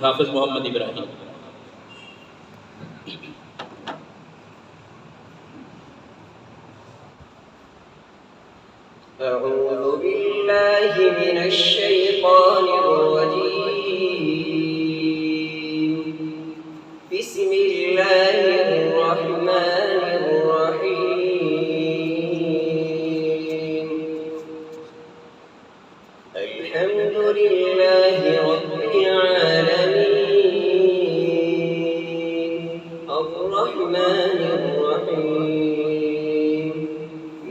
हाफिज मोहम्मद इब्राहिम। أعوذ بالله من الشيطان الرجيم. بسم الله الرحمن الرحيم. الحمد لله رب العالمين الرحمن الرحيم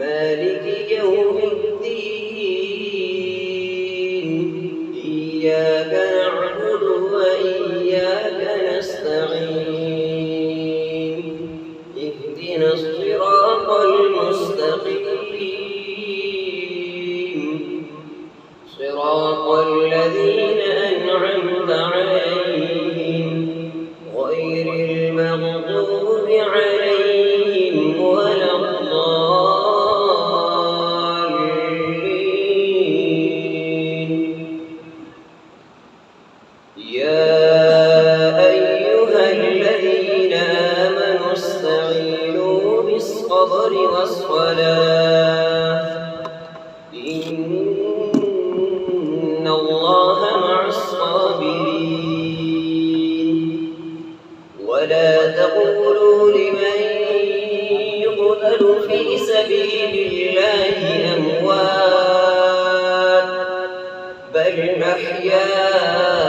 مالك يوم الدين إياك نعبد وإياك نستعين اهدنا الصراط المستقيم صراط الذين أنعمت عليهم غير المغضوب عليهم ولا الضالين. يا أيها الذين آمنوا استعينوا بالصبر والصلاة إن الله مع الصابرين. ولا تقولوا لمن يقتل في سبيل الله أموات بل أحياء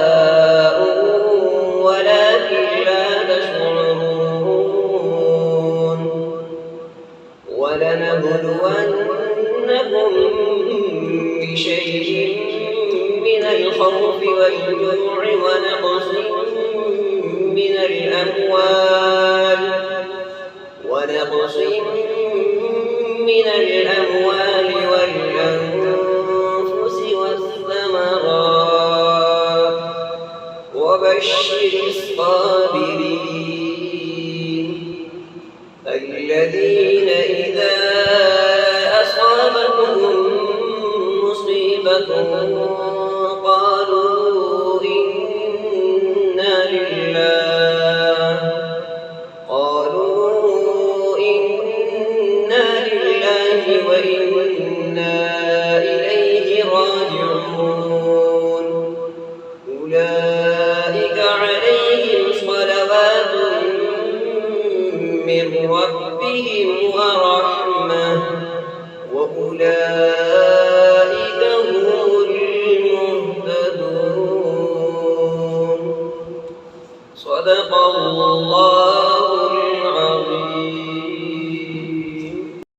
ولكن لا تشعرون. ولنبلونكم بشيء من الخوف والجوع ونقص من الأموال والأنفس والثمرات وبشر الصابرين الذين إذا أصابتهم مصيبة قالوا إنا لله وإنا إليه راجعون. أولئك عليهم صلوات من ربهم ورحمة وأولئك هم المهتدون. صدق الله